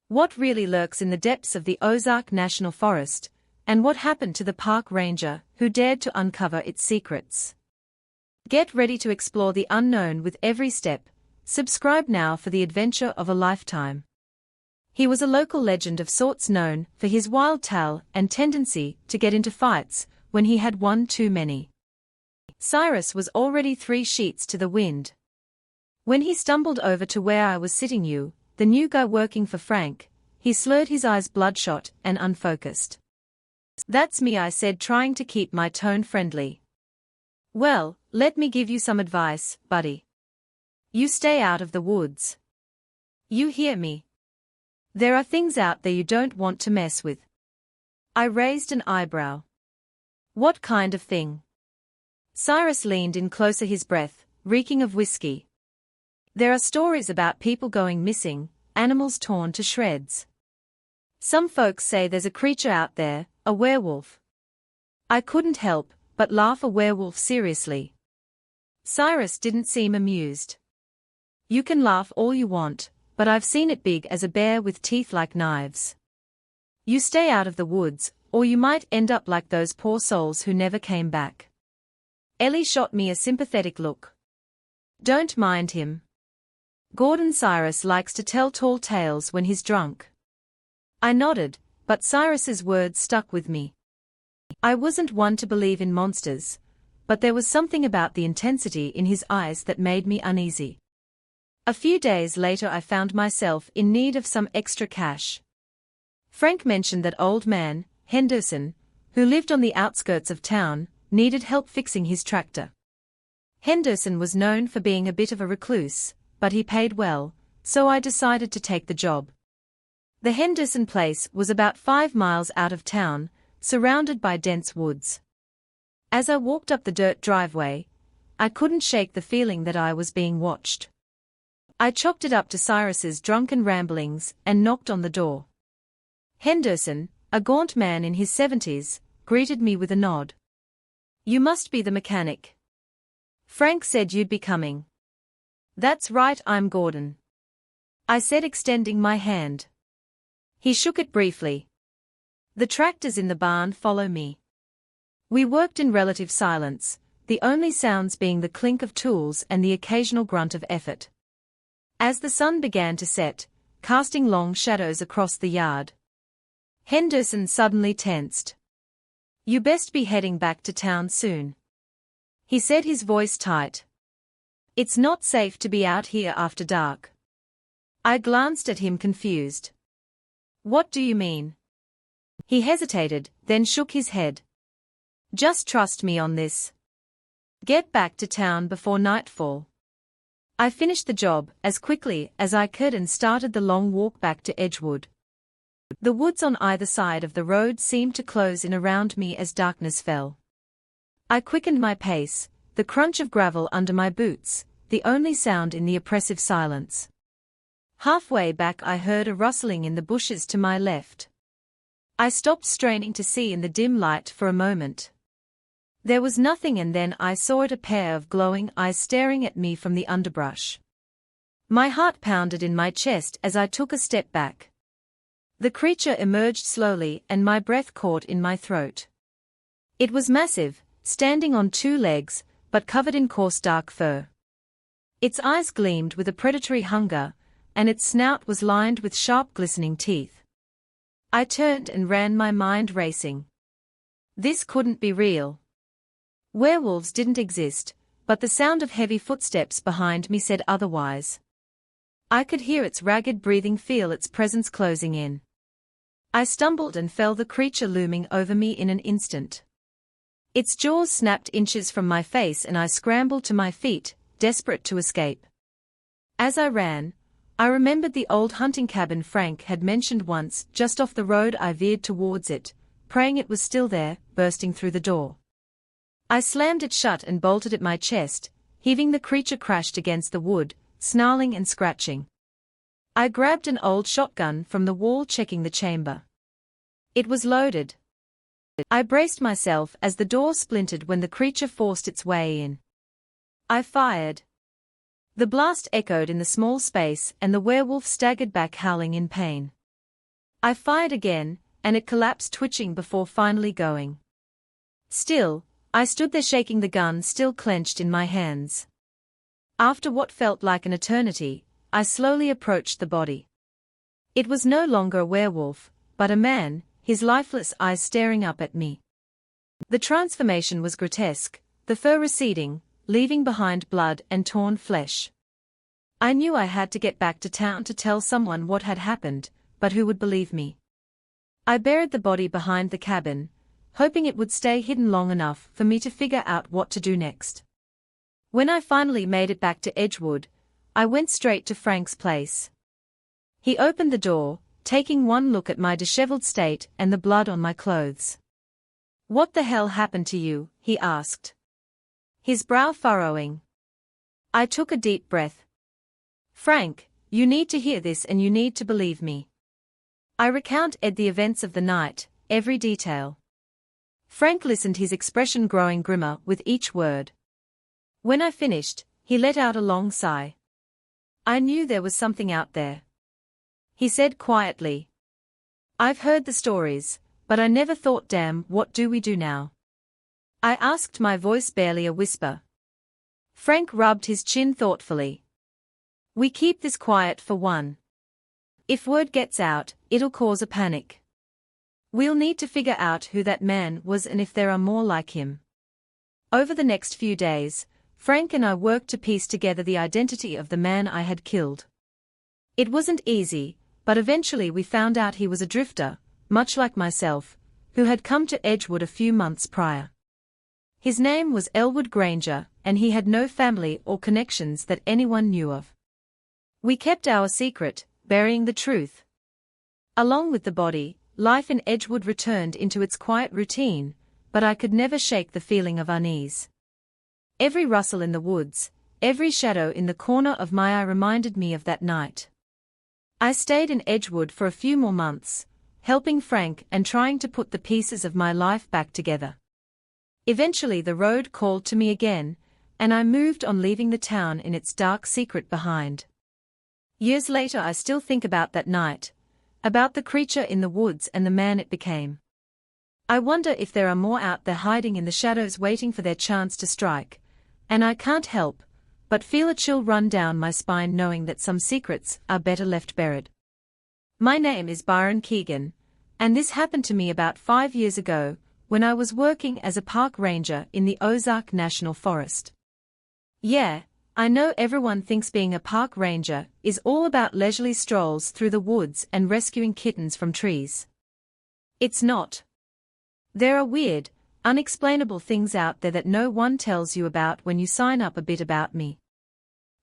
What really lurks in the depths of the Ozark National Forest, and what happened to the park ranger who dared to uncover its secrets? Get ready to explore the unknown with every step. Subscribe now for the adventure of a lifetime. He was a local legend of sorts, known for his wild tale and tendency to get into fights when he had one too many. Cyrus was already 3 sheets to the wind when he stumbled over to where I was sitting. The new guy working for Frank, he slurred, his eyes bloodshot and unfocused. "That's me," I said, trying to keep my tone friendly. "Well, let me give you some advice, buddy. You stay out of the woods. You hear me? There are things out there you don't want to mess with." I raised an eyebrow. "What kind of thing?" Cyrus leaned in closer, his breath reeking of whiskey. "There are stories about people going missing, animals torn to shreds. Some folks say there's a creature out there, a werewolf." I couldn't help but laugh. "A werewolf, seriously?" Cyrus didn't seem amused. "You can laugh all you want, but I've seen it big as a bear with teeth like knives. You stay out of the woods, or you might end up like those poor souls who never came back." Ellie shot me a sympathetic look. "Don't mind him. Gordon, Cyrus likes to tell tall tales when he's drunk." I nodded, but Cyrus's words stuck with me. I wasn't one to believe in monsters, but there was something about the intensity in his eyes that made me uneasy. A few days later I found myself in need of some extra cash. Frank mentioned that old man, Henderson, who lived on the outskirts of town, needed help fixing his tractor. Henderson was known for being a bit of a recluse, but he paid well, so I decided to take the job. The Henderson place was about 5 miles out of town, surrounded by dense woods. As I walked up the dirt driveway, I couldn't shake the feeling that I was being watched. I chalked it up to Cyrus's drunken ramblings and knocked on the door. Henderson, a gaunt man in his 70s, greeted me with a nod. "You must be the mechanic. Frank said you'd be coming." "That's right, I'm Gordon," I said, extending my hand. He shook it briefly. "The tractor's in the barn, follow me." We worked in relative silence, the only sounds being the clink of tools and the occasional grunt of effort. As the sun began to set, casting long shadows across the yard, Henderson suddenly tensed. "You best be heading back to town soon," he said, his voice tight. "It's not safe to be out here after dark." I glanced at him, confused. "What do you mean?" He hesitated, then shook his head. "Just trust me on this. Get back to town before nightfall." I finished the job as quickly as I could and started the long walk back to Edgewood. The woods on either side of the road seemed to close in around me as darkness fell. I quickened my pace, the crunch of gravel under my boots, the only sound in the oppressive silence. Halfway back I heard a rustling in the bushes to my left. I stopped, straining to see in the dim light for a moment. There was nothing, and then I saw it, a pair of glowing eyes staring at me from the underbrush. My heart pounded in my chest as I took a step back. The creature emerged slowly and my breath caught in my throat. It was massive, standing on 2 legs, but covered in coarse dark fur. Its eyes gleamed with a predatory hunger, and its snout was lined with sharp glistening teeth. I turned and ran, my mind racing. This couldn't be real. Werewolves didn't exist, but the sound of heavy footsteps behind me said otherwise. I could hear its ragged breathing, feel its presence closing in. I stumbled and fell, the creature looming over me in an instant. Its jaws snapped inches from my face and I scrambled to my feet, desperate to escape. As I ran, I remembered the old hunting cabin Frank had mentioned once. Just off the road I veered towards it, praying it was still there, bursting through the door. I slammed it shut and bolted at my chest, heaving. The creature crashed against the wood, snarling and scratching. I grabbed an old shotgun from the wall, checking the chamber. It was loaded. I braced myself as the door splintered when the creature forced its way in. I fired. The blast echoed in the small space and the werewolf staggered back, howling in pain. I fired again, and it collapsed twitching before finally going. Still, I stood there shaking the gun still clenched in my hands. After what felt like an eternity, I slowly approached the body. It was no longer a werewolf, but a man, his lifeless eyes staring up at me. The transformation was grotesque, the fur receding, leaving behind blood and torn flesh. I knew I had to get back to town to tell someone what had happened, but who would believe me? I buried the body behind the cabin, hoping it would stay hidden long enough for me to figure out what to do next. When I finally made it back to Edgewood, I went straight to Frank's place. He opened the door, taking one look at my disheveled state and the blood on my clothes. "What the hell happened to you?" he asked, his brow furrowing. I took a deep breath. "Frank, you need to hear this and you need to believe me." I recounted the events of the night, every detail. Frank listened, his expression growing grimmer with each word. When I finished, he let out a long sigh. "I knew there was something out there," he said quietly. "I've heard the stories, but I never thought, damn, what do we do now?" I asked, my voice barely a whisper. Frank rubbed his chin thoughtfully. "We keep this quiet for one. If word gets out, it'll cause a panic. We'll need to figure out who that man was and if there are more like him." Over the next few days, Frank and I worked to piece together the identity of the man I had killed. It wasn't easy, but eventually we found out he was a drifter, much like myself, who had come to Edgewood a few months prior. His name was Elwood Granger, and he had no family or connections that anyone knew of. We kept our secret, burying the truth. Along with the body, life in Edgewood returned into its quiet routine, but I could never shake the feeling of unease. Every rustle in the woods, every shadow in the corner of my eye reminded me of that night. I stayed in Edgewood for a few more months, helping Frank and trying to put the pieces of my life back together. Eventually the road called to me again, and I moved on, leaving the town in its dark secret behind. Years later I still think about that night, about the creature in the woods and the man it became. I wonder if there are more out there hiding in the shadows waiting for their chance to strike, and I can't help but feel a chill run down my spine knowing that some secrets are better left buried. My name is Byron Keegan, and this happened to me about 5 years ago, when I was working as a park ranger in the Ozark National Forest. Yeah, I know everyone thinks being a park ranger is all about leisurely strolls through the woods and rescuing kittens from trees. It's not. There are weird, unexplainable things out there that no one tells you about when you sign up. A bit about me.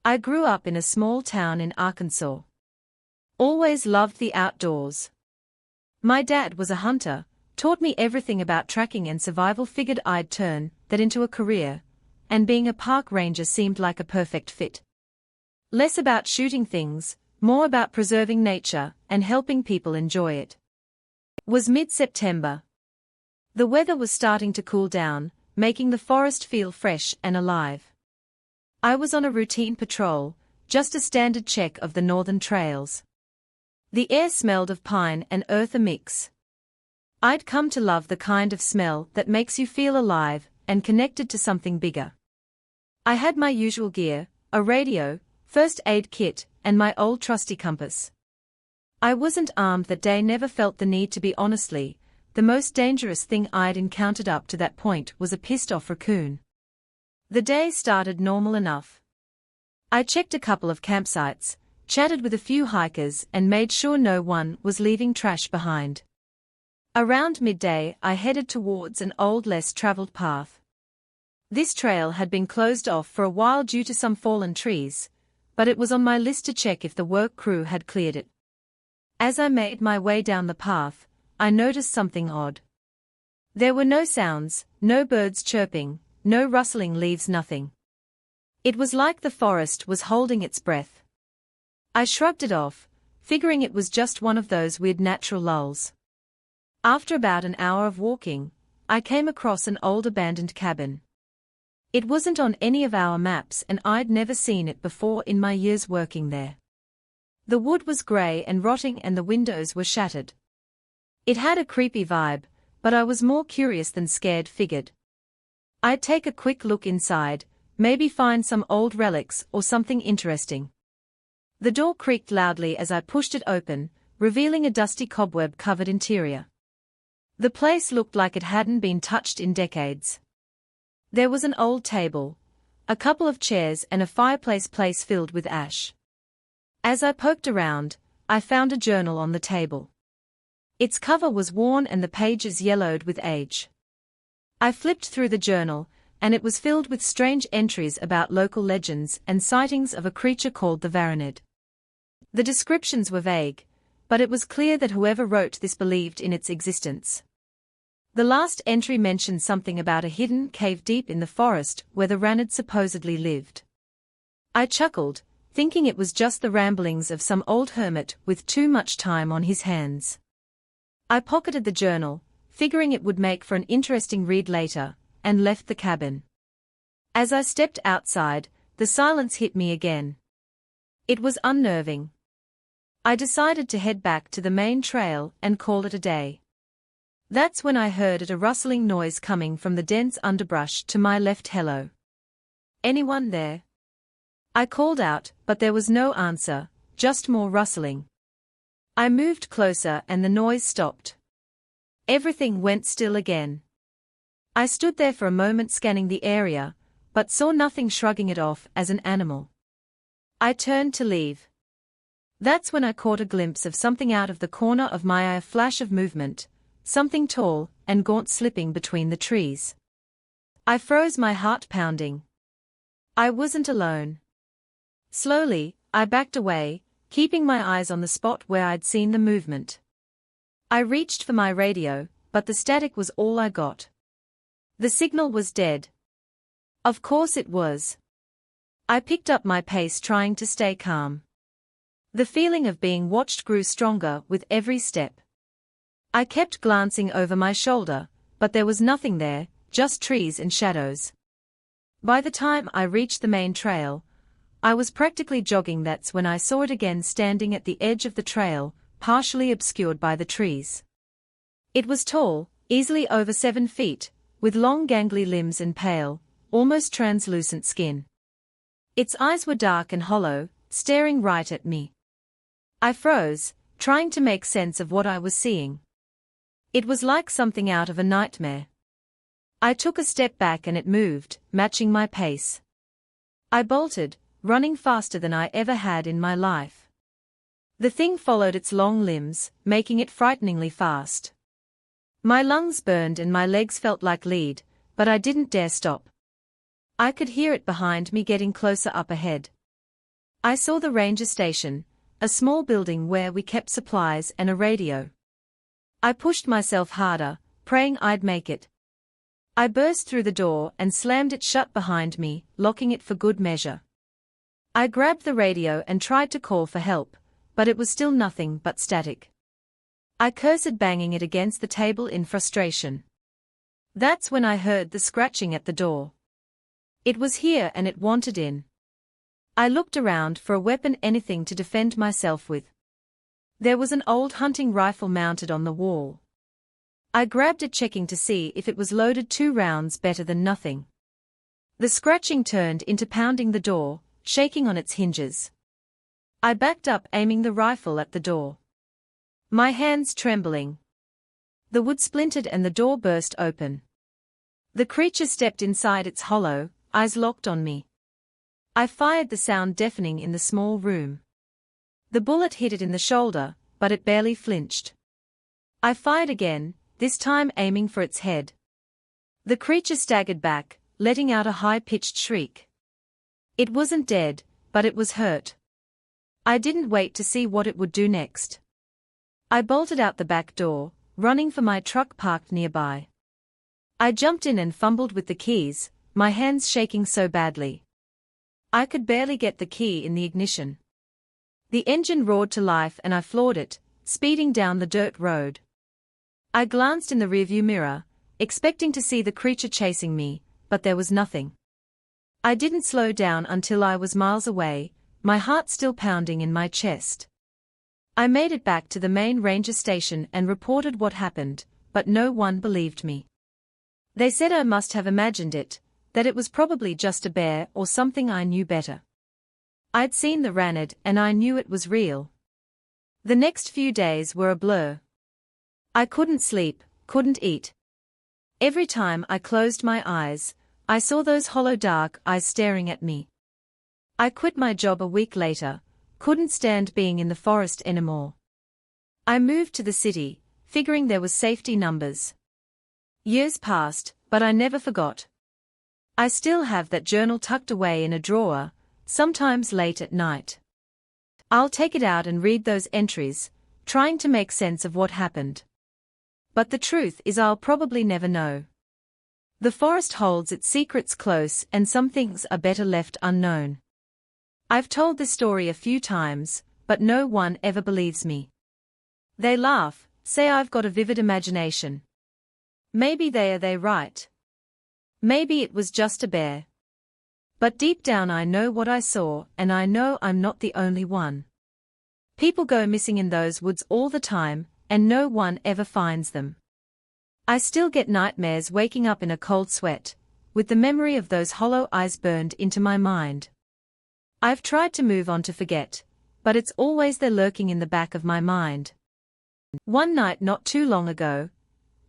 I grew up in a small town in Arkansas. Always loved the outdoors. My dad was a hunter, taught me everything about tracking and survival. Figured I'd turn that into a career, and being a park ranger seemed like a perfect fit. Less about shooting things, more about preserving nature and helping people enjoy it. It was mid-September. The weather was starting to cool down, making the forest feel fresh and alive. I was on a routine patrol, just a standard check of the northern trails. The air smelled of pine and earth, a mix I'd come to love, the kind of smell that makes you feel alive and connected to something bigger. I had my usual gear, a radio, first aid kit, and my old trusty compass. I wasn't armed that day, never felt the need to be. Honestly, the most dangerous thing I'd encountered up to that point was a pissed-off raccoon. The day started normal enough. I checked a couple of campsites, chatted with a few hikers, and made sure no one was leaving trash behind. Around midday I headed towards an old, less-traveled path. This trail had been closed off for a while due to some fallen trees, but it was on my list to check if the work crew had cleared it. As I made my way down the path, I noticed something odd. There were no sounds, no birds chirping, no rustling leaves, nothing. It was like the forest was holding its breath. I shrugged it off, figuring it was just one of those weird natural lulls. After about an hour of walking, I came across an old abandoned cabin. It wasn't on any of our maps and I'd never seen it before in my years working there. The wood was grey and rotting and the windows were shattered. It had a creepy vibe, but I was more curious than scared figured. I'd take a quick look inside, maybe find some old relics or something interesting. The door creaked loudly as I pushed it open, revealing a dusty cobweb-covered interior. The place looked like it hadn't been touched in decades. There was an old table, a couple of chairs and a fireplace filled with ash. As I poked around, I found a journal on the table. Its cover was worn and the pages yellowed with age. I flipped through the journal, and it was filled with strange entries about local legends and sightings of a creature called the Varanid. The descriptions were vague, but it was clear that whoever wrote this believed in its existence. The last entry mentioned something about a hidden cave deep in the forest where the Varanid supposedly lived. I chuckled, thinking it was just the ramblings of some old hermit with too much time on his hands. I pocketed the journal, figuring it would make for an interesting read later, and left the cabin. As I stepped outside, the silence hit me again. It was unnerving. I decided to head back to the main trail and call it a day. That's when I heard a rustling noise coming from the dense underbrush to my left. Hello. Anyone there? I called out, but there was no answer, just more rustling. I moved closer and the noise stopped. Everything went still again. I stood there for a moment scanning the area, but saw nothing, shrugging it off as an animal. I turned to leave. That's when I caught a glimpse of something out of the corner of my eye, a flash of movement, something tall and gaunt slipping between the trees. I froze, my heart pounding. I wasn't alone. Slowly, I backed away, keeping my eyes on the spot where I'd seen the movement. I reached for my radio, but the static was all I got. The signal was dead. Of course it was. I picked up my pace, trying to stay calm. The feeling of being watched grew stronger with every step. I kept glancing over my shoulder, but there was nothing there, just trees and shadows. By the time I reached the main trail, I was practically jogging. That's when I saw it again, standing at the edge of the trail, partially obscured by the trees. It was tall, easily over 7 feet, with long gangly limbs and pale, almost translucent skin. Its eyes were dark and hollow, staring right at me. I froze, trying to make sense of what I was seeing. It was like something out of a nightmare. I took a step back and it moved, matching my pace. I bolted, running faster than I ever had in my life. The thing followed its long limbs, making it frighteningly fast. My lungs burned and my legs felt like lead, but I didn't dare stop. I could hear it behind me, getting closer up ahead. I saw the ranger station, a small building where we kept supplies and a radio. I pushed myself harder, praying I'd make it. I burst through the door and slammed it shut behind me, locking it for good measure. I grabbed the radio and tried to call for help, but it was still nothing but static. I cursed, banging it against the table in frustration. That's when I heard the scratching at the door. It was here and it wanted in. I looked around for a weapon, anything to defend myself with. There was an old hunting rifle mounted on the wall. I grabbed it, checking to see if it was loaded. 2 rounds, better than nothing. The scratching turned into pounding the door, shaking on its hinges. I backed up, aiming the rifle at the door. My hands trembling. The wood splintered and the door burst open. The creature stepped inside, its hollow eyes locked on me. I fired, the sound deafening in the small room. The bullet hit it in the shoulder, but it barely flinched. I fired again, this time aiming for its head. The creature staggered back, letting out a high-pitched shriek. It wasn't dead, but it was hurt. I didn't wait to see what it would do next. I bolted out the back door, running for my truck parked nearby. I jumped in and fumbled with the keys, my hands shaking so badly. I could barely get the key in the ignition. The engine roared to life and I floored it, speeding down the dirt road. I glanced in the rearview mirror, expecting to see the creature chasing me, but there was nothing. I didn't slow down until I was miles away, my heart still pounding in my chest. I made it back to the main ranger station and reported what happened, but no one believed me. They said I must have imagined it, that it was probably just a bear or something. I knew better. I'd seen the ranad and I knew it was real. The next few days were a blur. I couldn't sleep, couldn't eat. Every time I closed my eyes, I saw those hollow dark eyes staring at me. I quit my job a week later, couldn't stand being in the forest anymore. I moved to the city, figuring there was safety numbers. Years passed, but I never forgot. I still have that journal tucked away in a drawer, sometimes late at night. I'll take it out and read those entries, trying to make sense of what happened. But the truth is I'll probably never know. The forest holds its secrets close and some things are better left unknown. I've told this story a few times, but no one ever believes me. They laugh, say I've got a vivid imagination. Maybe they're right. Maybe it was just a bear. But deep down I know what I saw, and I know I'm not the only one. People go missing in those woods all the time, and no one ever finds them. I still get nightmares waking up in a cold sweat, with the memory of those hollow eyes burned into my mind. I've tried to move on to forget, but it's always there lurking in the back of my mind. One night not too long ago,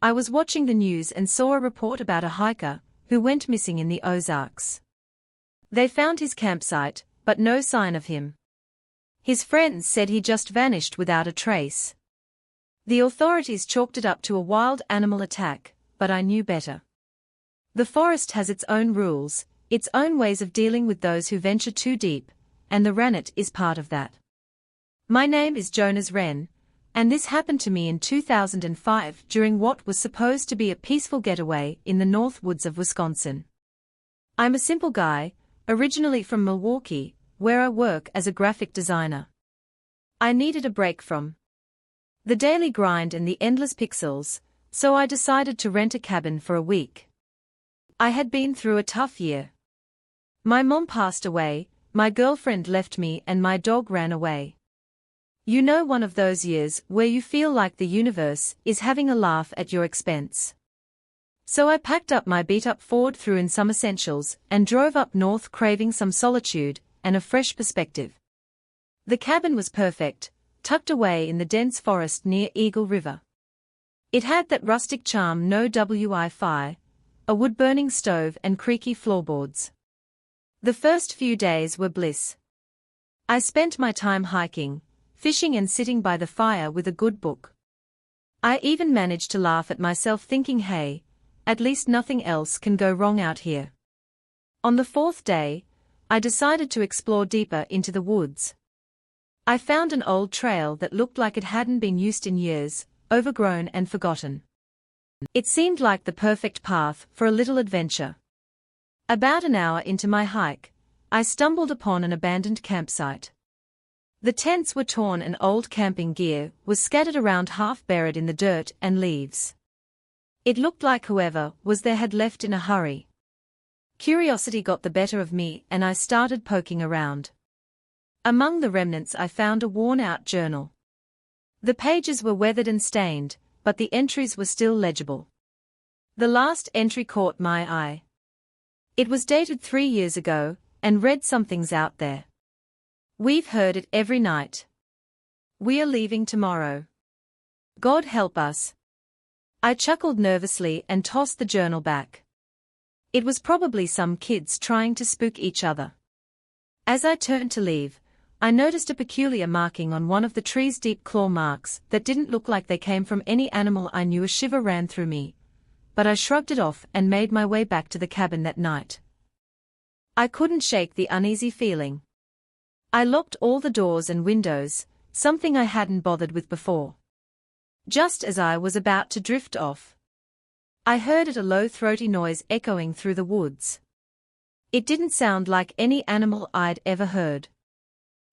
I was watching the news and saw a report about a hiker who went missing in the Ozarks. They found his campsite, but no sign of him. His friends said he just vanished without a trace. The authorities chalked it up to a wild animal attack, but I knew better. The forest has its own rules, its own ways of dealing with those who venture too deep, and the ranat is part of that. My name is Jonas Wren, and this happened to me in 2005 during what was supposed to be a peaceful getaway in the north woods of Wisconsin. I'm a simple guy, originally from Milwaukee, where I work as a graphic designer. I needed a break from the daily grind and the endless pixels, so I decided to rent a cabin for a week. I had been through a tough year. My mom passed away, my girlfriend left me and my dog ran away. You know, one of those years where you feel like the universe is having a laugh at your expense. So I packed up my beat-up Ford, threw in some essentials, and drove up north craving some solitude and a fresh perspective. The cabin was perfect, tucked away in the dense forest near Eagle River. It had that rustic charm, no Wi-Fi, a wood-burning stove and creaky floorboards. The first few days were bliss. I spent my time hiking, fishing and sitting by the fire with a good book. I even managed to laugh at myself thinking, hey, at least nothing else can go wrong out here. On the fourth day, I decided to explore deeper into the woods. I found an old trail that looked like it hadn't been used in years, overgrown and forgotten. It seemed like the perfect path for a little adventure. About an hour into my hike, I stumbled upon an abandoned campsite. The tents were torn and old camping gear was scattered around, half buried in the dirt and leaves. It looked like whoever was there had left in a hurry. Curiosity got the better of me and I started poking around. Among the remnants I found a worn-out journal. The pages were weathered and stained, but the entries were still legible. The last entry caught my eye. It was dated 3 years ago, and read, "Something's out there. We've heard it every night. We are leaving tomorrow. God help us." I chuckled nervously and tossed the journal back. It was probably some kids trying to spook each other. As I turned to leave, I noticed a peculiar marking on one of the tree's deep claw marks that didn't look like they came from any animal I knew. A shiver ran through me, but I shrugged it off and made my way back to the cabin that night. I couldn't shake the uneasy feeling. I locked all the doors and windows, something I hadn't bothered with before. Just as I was about to drift off, I heard a low throaty noise echoing through the woods. It didn't sound like any animal I'd ever heard.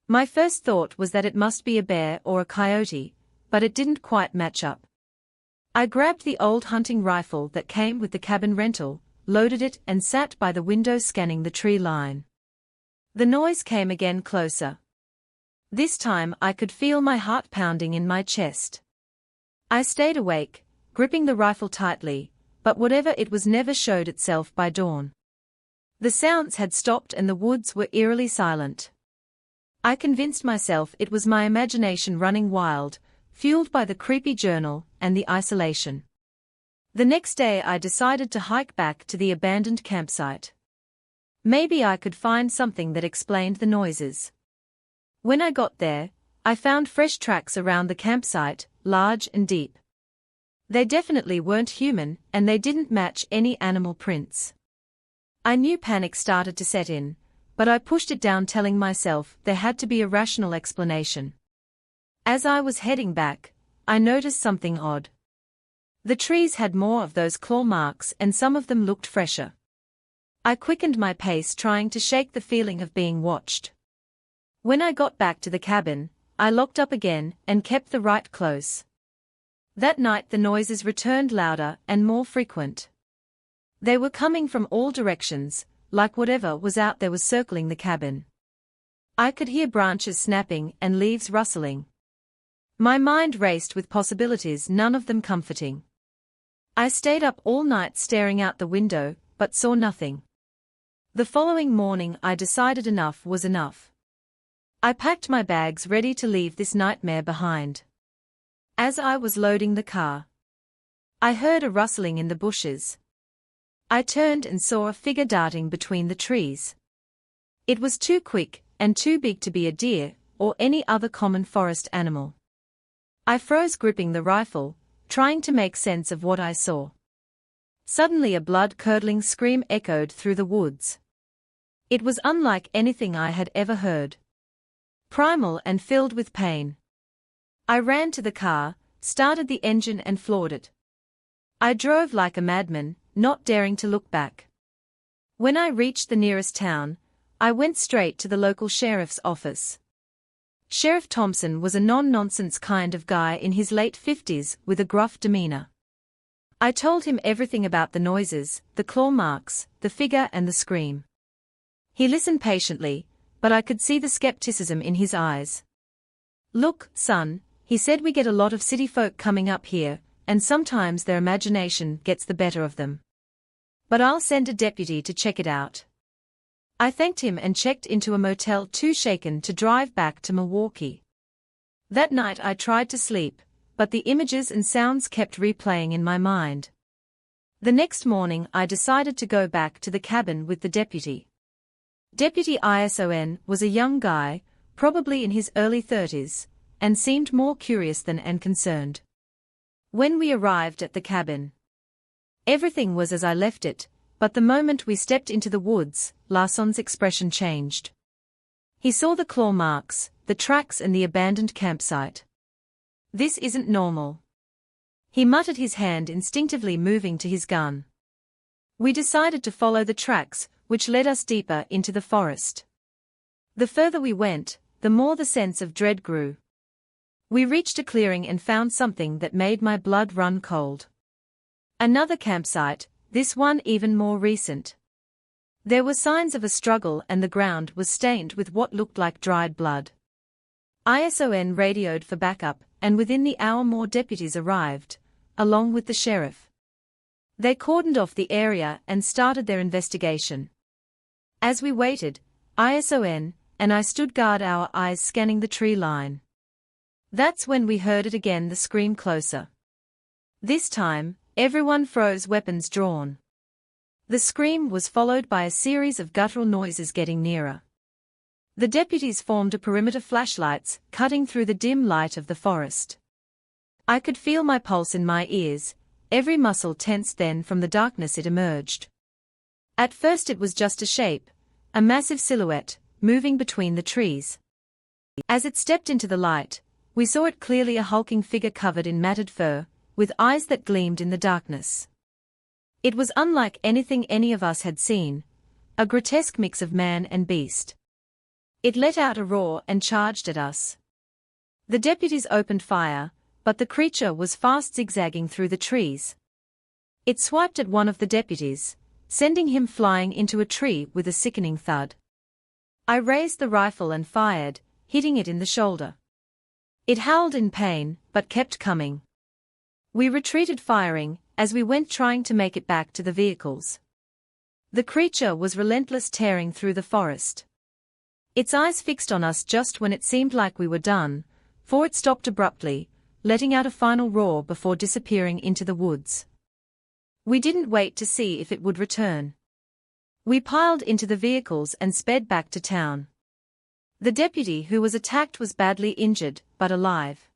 My first thought was that it must be a bear or a coyote, but it didn't quite match up. I grabbed the old hunting rifle that came with the cabin rental, loaded it and sat by the window scanning the tree line. The noise came again, closer. This time I could feel my heart pounding in my chest. I stayed awake, gripping the rifle tightly, but whatever it was never showed itself by dawn. The sounds had stopped and the woods were eerily silent. I convinced myself it was my imagination running wild, fueled by the creepy journal and the isolation. The next day I decided to hike back to the abandoned campsite. Maybe I could find something that explained the noises. When I got there, I found fresh tracks around the campsite, large and deep. They definitely weren't human, and they didn't match any animal prints. I knew panic started to set in, but I pushed it down, telling myself there had to be a rational explanation. As I was heading back, I noticed something odd. The trees had more of those claw marks and some of them looked fresher. I quickened my pace, trying to shake the feeling of being watched. When I got back to the cabin, I locked up again and kept the right close. That night the noises returned, louder and more frequent. They were coming from all directions, like whatever was out there was circling the cabin. I could hear branches snapping and leaves rustling. My mind raced with possibilities, none of them comforting. I stayed up all night staring out the window, but saw nothing. The following morning I decided enough was enough. I packed my bags, ready to leave this nightmare behind. As I was loading the car, I heard a rustling in the bushes. I turned and saw a figure darting between the trees. It was too quick and too big to be a deer or any other common forest animal. I froze, gripping the rifle, trying to make sense of what I saw. Suddenly a blood-curdling scream echoed through the woods. It was unlike anything I had ever heard. Primal and filled with pain. I ran to the car, started the engine and floored it. I drove like a madman, not daring to look back. When I reached the nearest town, I went straight to the local sheriff's office. Sheriff Thompson was a no-nonsense kind of guy in his late 50s with a gruff demeanor. I told him everything about the noises, the claw marks, the figure and the scream. He listened patiently, but I could see the skepticism in his eyes. "Look, son," he said, "we get a lot of city folk coming up here, and sometimes their imagination gets the better of them. But I'll send a deputy to check it out." I thanked him and checked into a motel, too shaken to drive back to Milwaukee. That night I tried to sleep, but the images and sounds kept replaying in my mind. The next morning I decided to go back to the cabin with the deputy. Deputy Ison was a young guy, probably in his early 30s, and seemed more curious than concerned. When we arrived at the cabin, everything was as I left it, but the moment we stepped into the woods, Larson's expression changed. He saw the claw marks, the tracks and the abandoned campsite. "This isn't normal," he muttered, his hand instinctively moving to his gun. We decided to follow the tracks, which led us deeper into the forest. The further we went, the more the sense of dread grew. We reached a clearing and found something that made my blood run cold. Another campsite, this one even more recent. There were signs of a struggle and the ground was stained with what looked like dried blood. ISON radioed for backup, and within the hour more deputies arrived, along with the sheriff. They cordoned off the area and started their investigation. As we waited, ISON and I stood guard, our eyes scanning the tree line. That's when we heard it again, the scream closer. This time, everyone froze, weapons drawn. The scream was followed by a series of guttural noises getting nearer. The deputies formed a perimeter, flashlights cutting through the dim light of the forest. I could feel my pulse in my ears, every muscle tensed. Then from the darkness it emerged. At first it was just a shape, a massive silhouette, moving between the trees. As it stepped into the light, we saw it clearly, a hulking figure covered in matted fur, with eyes that gleamed in the darkness. It was unlike anything any of us had seen, a grotesque mix of man and beast. It let out a roar and charged at us. The deputies opened fire, but the creature was fast zigzagging through the trees. It swiped at one of the deputies, sending him flying into a tree with a sickening thud. I raised the rifle and fired, hitting it in the shoulder. It howled in pain, but kept coming. We retreated firing, as we went trying to make it back to the vehicles. The creature was relentless, tearing through the forest. Its eyes fixed on us just when it seemed like we were done, for it stopped abruptly, letting out a final roar before disappearing into the woods. We didn't wait to see if it would return. We piled into the vehicles and sped back to town. The deputy who was attacked was badly injured, but alive.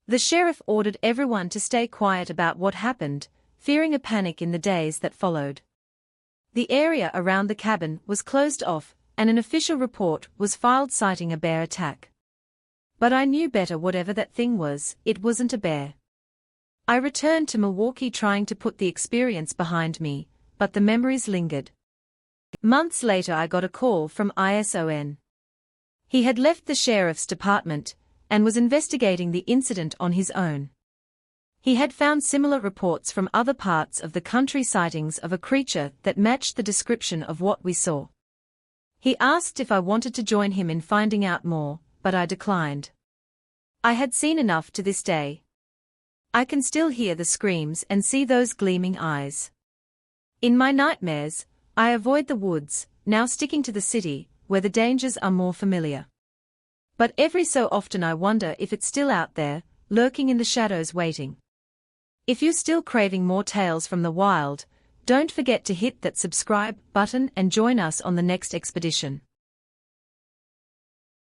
The sheriff ordered everyone to stay quiet about what happened, fearing a panic in the days that followed. The area around the cabin was closed off, and an official report was filed citing a bear attack. But I knew better. Whatever that thing was, it wasn't a bear. I returned to Milwaukee trying to put the experience behind me, but the memories lingered. Months later I got a call from ISON. He had left the sheriff's department, and was investigating the incident on his own. He had found similar reports from other parts of the country, sightings of a creature that matched the description of what we saw. He asked if I wanted to join him in finding out more, but I declined. I had seen enough to this day. I can still hear the screams and see those gleaming eyes. In my nightmares, I avoid the woods, now sticking to the city, where the dangers are more familiar. But every so often I wonder if it's still out there, lurking in the shadows waiting. If you're still craving more tales from the wild, don't forget to hit that subscribe button and join us on the next expedition.